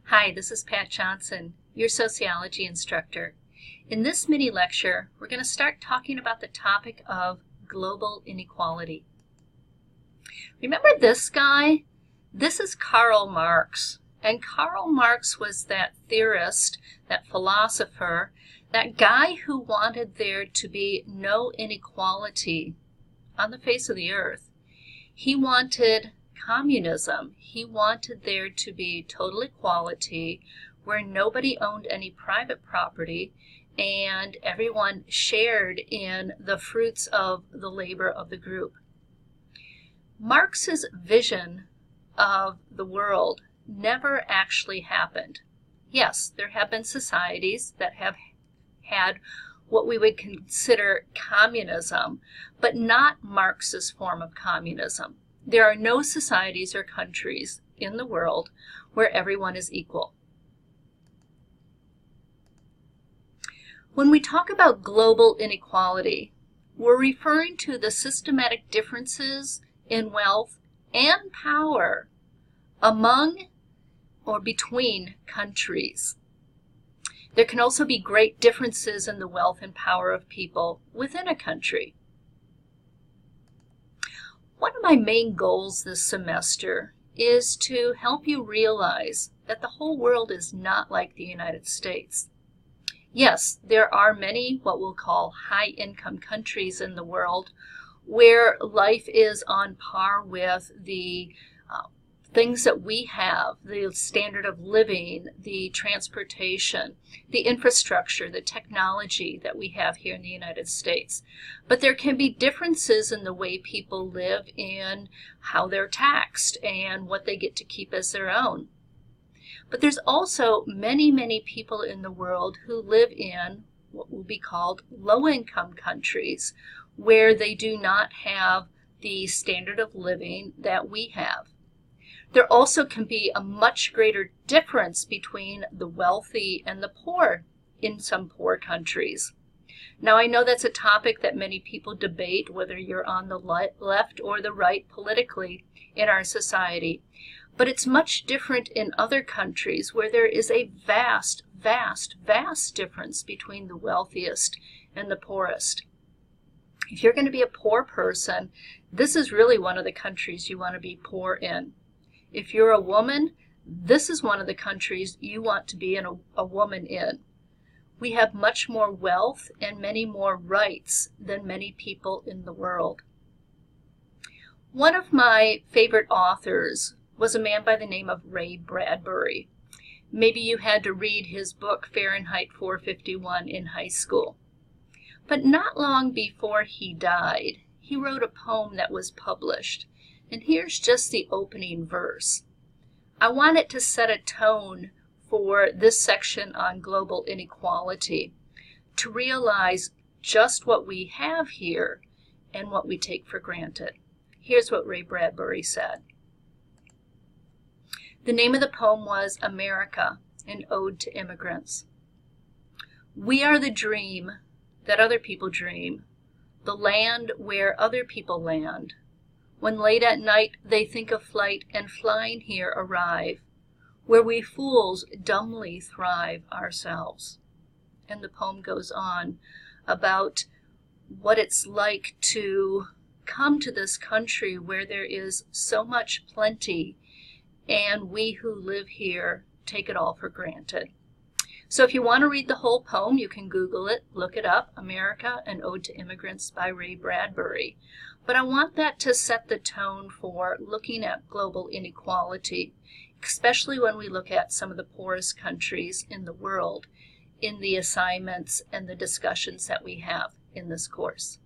Hi, this is Pat Johnson, your sociology instructor. In this mini lecture, we're going to start talking about the topic of global inequality. Remember this guy? This is Karl Marx. And Karl Marx was that theorist, that philosopher, that guy who wanted there to be no inequality on the face of the earth. He wanted communism. He wanted there to be total equality where nobody owned any private property and everyone shared in the fruits of the labor of the group. Marx's vision of the world never actually happened. Yes, there have been societies that have had what we would consider communism, but not Marx's form of communism. There are no societies or countries in the world where everyone is equal. When we talk about global inequality, we're referring to the systematic differences in wealth and power among or between countries. There can also be great differences in the wealth and power of people within a country. One of my main goals this semester is to help you realize that the whole world is not like the United States. Yes, there are many what we'll call high-income countries in the world where life is on par with the things that we have, the standard of living, the transportation, the infrastructure, the technology that we have here in the United States. But there can be differences in the way people live in how they're taxed and what they get to keep as their own. But there's also many, many people in the world who live in what will be called low-income countries where they do not have the standard of living that we have. There also can be a much greater difference between the wealthy and the poor in some poor countries. Now, I know that's a topic that many people debate, whether you're on the left or the right politically in our society. But it's much different in other countries where there is a vast, vast, vast difference between the wealthiest and the poorest. If you're going to be a poor person, this is really one of the countries you want to be poor in. If you're a woman, this is one of the countries you want to be a woman in. We have much more wealth and many more rights than many people in the world. One of my favorite authors was a man by the name of Ray Bradbury. Maybe you had to read his book Fahrenheit 451 in high school. But not long before he died, he wrote a poem that was published. And here's just the opening verse. I want it to set a tone for this section on global inequality, to realize just what we have here and what we take for granted. Here's what Ray Bradbury said. The name of the poem was America, an Ode to Immigrants. We are the dream that other people dream, the land where other people land. When late at night they think of flight and flying here arrive, where we fools dumbly thrive ourselves. And the poem goes on about what it's like to come to this country where there is so much plenty and we who live here take it all for granted. So if you want to read the whole poem, you can Google it, look it up, America, an Ode to Immigrants by Ray Bradbury. But I want that to set the tone for looking at global inequality, especially when we look at some of the poorest countries in the world in the assignments and the discussions that we have in this course.